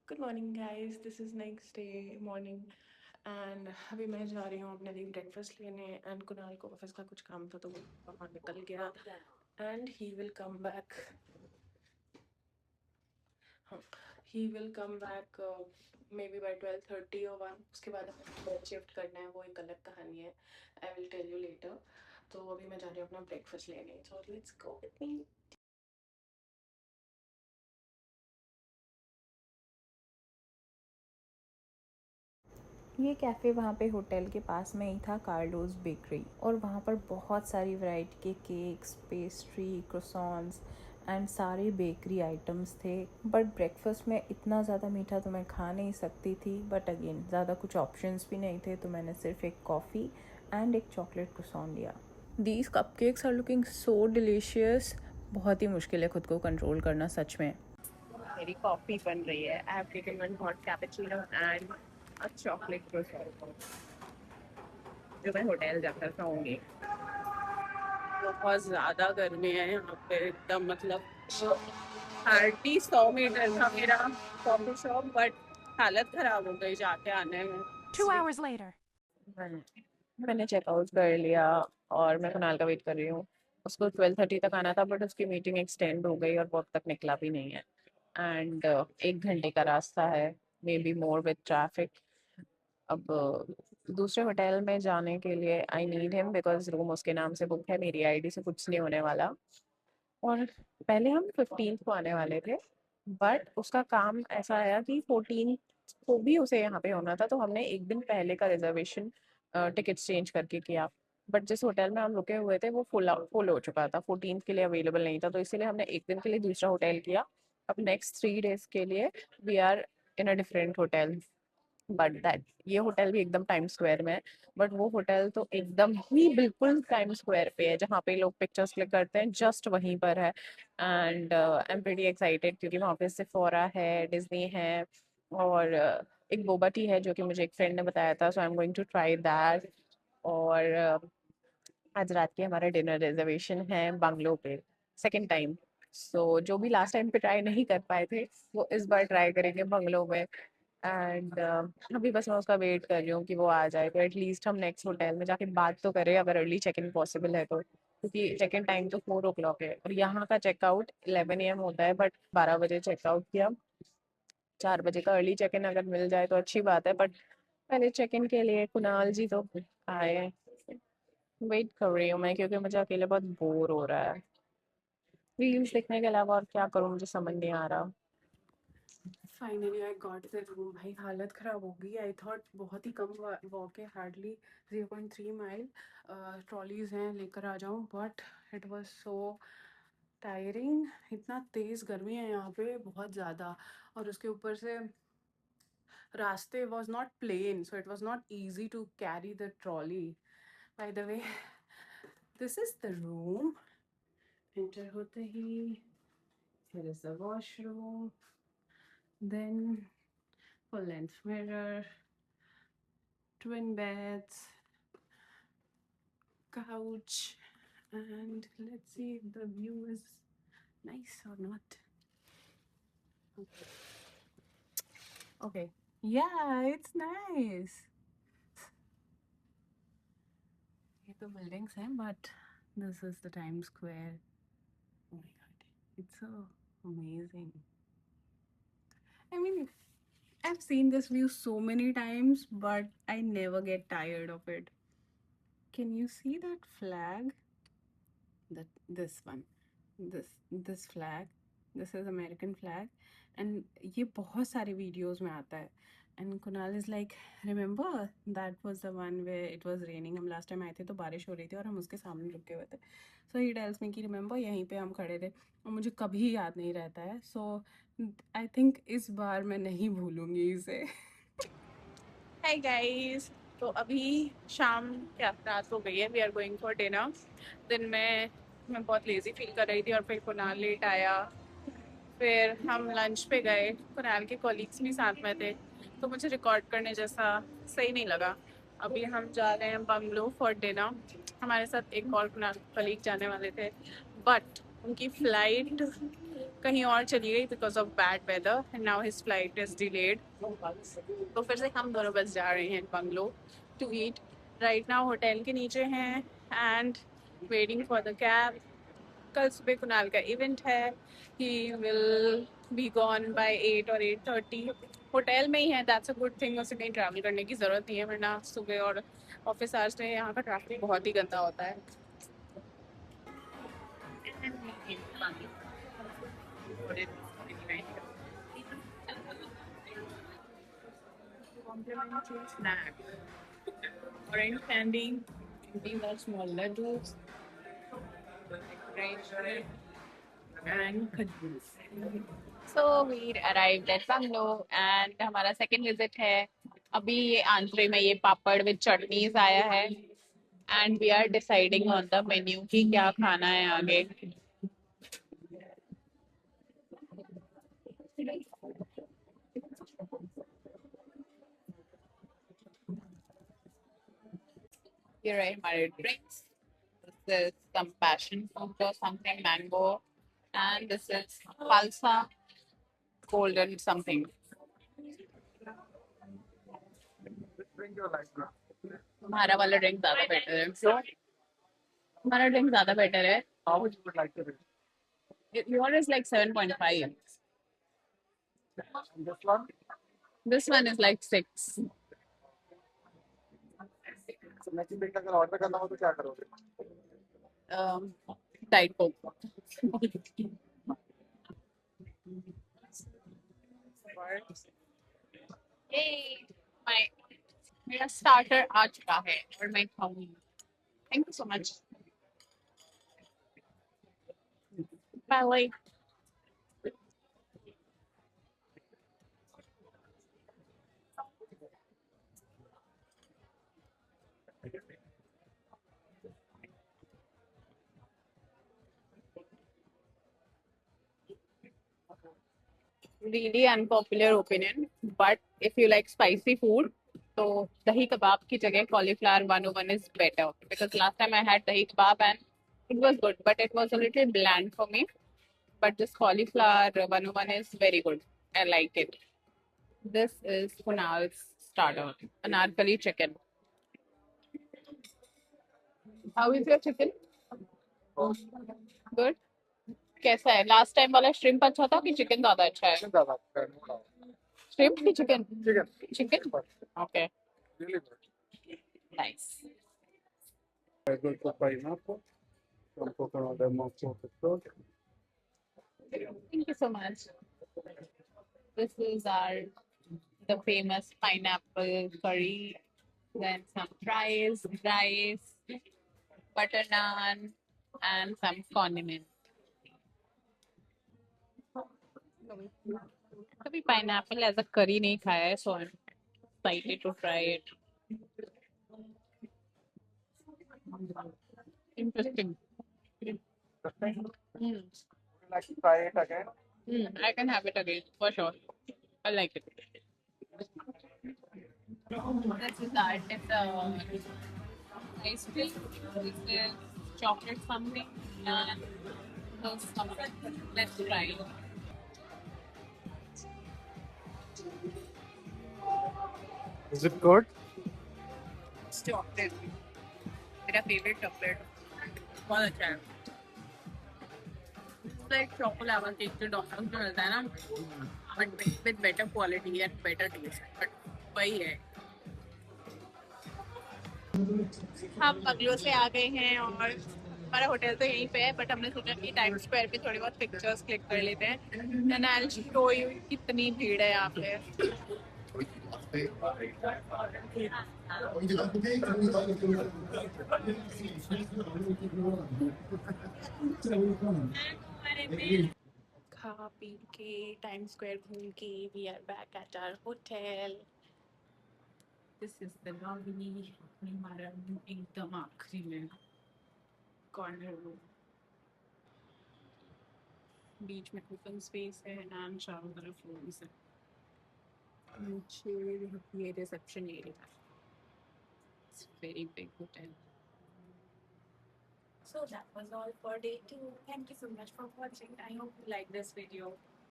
Good morning guys, this is next day morning and अभी मैं जा रही हूँ अपने लिए ब्रेकफास्ट लेने एंड कुणाल को ऑफिस का कुछ काम था तो वो वहाँ निकल गया and he will come back. हाँ, he will come back maybe by 12:30 और 1। उसके बाद हमें बेड शिफ्ट करना है, वो एक अलग कहानी है। I will tell you later. तो अभी मैं जा रही हूँ अपना ब्रेकफास्ट लेने, so let's go with me. ये कैफ़े वहाँ पे होटल के पास में ही था, कार्लोस बेकरी, और वहाँ पर बहुत सारी वैरायटी के केक्स, पेस्ट्री, क्रोसॉन्स एंड सारे बेकरी आइटम्स थे। बट ब्रेकफास्ट में इतना ज़्यादा मीठा तो मैं खा नहीं सकती थी, बट अगेन ज़्यादा कुछ ऑप्शंस भी नहीं थे, तो मैंने सिर्फ एक कॉफ़ी एंड एक चॉकलेट क्रोसॉन लिया। These cupcakes are looking so delicious. बहुत ही मुश्किल है खुद को कंट्रोल करना सच में। मेरी कॉफ़ी बन रही है। I have taken one hot cappuccino and a chocolate croissant जो मैं होटल जाकर खाऊंगी। बहुत ज़्यादा गर्मी है यहाँ पे, एकदम मतलब हार्डली 100 मीटर था मेरा कॉफी शॉप, बट हालत खराब हो गई जाके आने में। 2 hours later. मैंने चेकआउट कर लिया और मैं कुणाल का वेट कर रही हूँ। उसको 12:30 तक आना था बट उसकी मीटिंग एक्सटेंड हो गई और वो अब तक निकला भी नहीं है। एंड 1 घंटे का रास्ता है, may be more with traffic. अब दूसरे होटल में जाने के लिए I need him because room उसके नाम से बुक है, मेरी आईडी से कुछ नहीं होने वाला। और पहले हम 15 को आने वाले थे बट उसका काम ऐसा आया कि 14 को भी उसे यहाँ पे होना था, तो हमने एक दिन पहले का रिजर्वेशन टिकट्स चेंज करके किया। बट जिस होटल में हम रुके हुए थे वो फुल हो चुका था, 14 के लिए अवेलेबल नहीं था, तो इसीलिए हमने एक दिन के लिए दूसरा होटल किया। अब नेक्स्ट 3 डेज के लिए we are in a different hotel. But that ये होटल भी एकदम टाइम स्क्वायर में है, बट वो होटल तो एकदम ही बिल्कुल टाइम स्क्वायर पे है, जहाँ पे लोग पिक्चर्स क्लिक करते हैं जस्ट वहीं पर है। And I am pretty excited क्योंकि वहाँ पे सेफोरा है, डिज्नी है और एक बोबा टी है जो कि मुझे एक फ्रेंड ने बताया था, so I am going to try that. और आज रात की हमारा डिनर रिजर्वेशन है बंगलो पे, सेकेंड टाइम। सो जो भी लास्ट टाइम पे ट्राई नहीं कर पाए थे वो इस बार ट्राई करेंगे बंगलो में। एंड अभी बस मैं उसका वेट कर रही हूँ कि वो आ जाए, तो एटलीस्ट हम नेक्स्ट होटल में जाके बात तो करें अगर अर्ली चेक इन पॉसिबल है तो, क्योंकि चेक इन टाइम तो 4 o'clock है और यहाँ का चेकआउट 11 AM होता है, बट 12 बजे चेकआउट किया। 4 बजे का अर्ली चेक इन अगर मिल जाए तो अच्छी बात है, बट पहले चेक इन के लिए कुणाल जी तो आए हैं। वेट कर रही हूँ मैं क्योंकि मुझे अकेले बहुत बोर हो रहा है। रील्स देखने के अलावा और क्या करूँ मुझे समझ नहीं आ रहा। Finally I got the room. भाई हालत ख़राब हो गई। आई थॉट बहुत ही कम वॉक है, हार्डली 0.3 माइल। ट्रॉलीज हैं लेकर आ जाऊँ, but it was so tiring. इतना तेज़ गर्मी है यहाँ पे, बहुत ज़्यादा, और उसके ऊपर से रास्ते was not plain, so it was not easy to carry the trolley. By the way, this is the room. Enter होते ही here is the washroom, then full length mirror, twin beds, couch, and let's see if the view is nice or not. Okay. Yeah, it's nice. ये तो buildings हैं, but this is the Times Square. Oh my God, it's so amazing. I mean, I've seen this view so many times, but I never get tired of it. Can you see that flag? This one, this flag, this is American flag, and ये बहुत सारे videos में आता है. And Kunal is like, remember that was the one where it was raining. हम last time आए थे तो बारिश हो रही थी और हम उसके सामने रुके हुए थे. So he tells me कि remember यहीं पे हम खड़े थे, और मुझे कभी याद नहीं रहता है. So I think इस बार मैं नहीं भूलूंगी इसे. Hi guys, तो अभी शाम क्या रात हो गई है, we are going for dinner. दिन में मैं बहुत लेजी फील कर रही थी और फिर कुणाल लेट आया, फिर हम लंच पे गए, कुणाल के कॉलीग्स भी साथ में थे, तो मुझे रिकॉर्ड करने जैसा सही नहीं लगा। अभी हम जा रहे हैं बंगलो फॉर डिनर। हमारे साथ एक और कुणाल कलीग जाने वाले थे, बट उनकी फ़्लाइट कहीं और चली गई because of bad weather and now his flight is delayed. तो फिर से हम दोनों बस जा रहे हैं bungalow to eat. Right now hotel के नीचे हैं and waiting for the cab. कल सुबह कुणाल का इवेंट है। He will be gone by 8 or 8:30। होटल में ही है, दैट्स अ गुड थिंग। उसे कहीं ट्रैवल करने की ज़रूरत नहीं है, वरना सुबह और ऑफिस आवर्स में यहाँ का ट्रैफिक बहुत ही गंदा होता है। Complimentary snack. Orange candy. These are small laddus. Decoration and khajur. So we arrived at Bungalow and हमारा second visit है। अभी ये आंध्रे में ये पापड़ with chutneys आया है and we are deciding on the menu कि क्या खाना है आगे। Here are हमारे drinks. This is some passion fruit or something mango and this is falsa golden something. हमारा वाला ड्रिंक ज्यादा बेटर है। हमारा ड्रिंक ज्यादा बेटर है। How much you would like to drink? Yours is like 7.5. This one? This one is like 6. Next week अगर order करना हो तो क्या करोगे? Diet Coke. Yay! My मेरा स्टार्टर आ चुका है और मैं खाऊंगी। Thank you so much. Bye. Really unpopular opinion, but if you like spicy food, तो dahi kebab की जगह cauliflower 101 is better because last time I had dahi kebab and it was good, but it was a little bland for me. But this cauliflower 101 is very good. I like it. This is Kunal's starter, anarkali chicken. How is your chicken? Good. कैसा है? Last time वाला shrimp अच्छा था कि chicken ज्यादा अच्छा है? ज्यादा अच्छा है। श्रिम्प की chicken? Chicken chicken okay nice. Good pineapple, some coconut and more chocolate. Thank you so much. This is our the famous pineapple curry, then some fries, rice, butter naan, and some condiment. कभी pineapple as a curry नहीं खाया है, so I'm excited to try it. Interesting. Mm. Like to try it again? I can have it again for sure. I like it. This is our ice cream. This is chocolate something and those something. Let's try it. Is it good? It's chocolate. मेरा favorite chocolate. बहुत अच्छा है। It's like chocolate cake जो doctor में मिलता है ना, but with better quality and better taste. But वही है। हम बंगलो से आ गए हैं और हमारा होटल तो यहीं पे है, बट हमने सोचा कि टाइम स्क्वायर पे थोड़ी बहुत पिक्चर्स क्लिक कर लेते हैं। And I will show you कितनी भीड़ है यहाँ पे। खा पी के टाइम स्क्वायर घूम के we are back at our hotel. This is the lobby. हमारा एकदम आखिरी में कॉर्नर रूम, बीच में ओपन स्पेस है एंड चारों तरफ रूम्स है। नीचे ये reception area, it's very big hotel. So that was all for day 2. Thank you so much for watching. I hope you liked this video.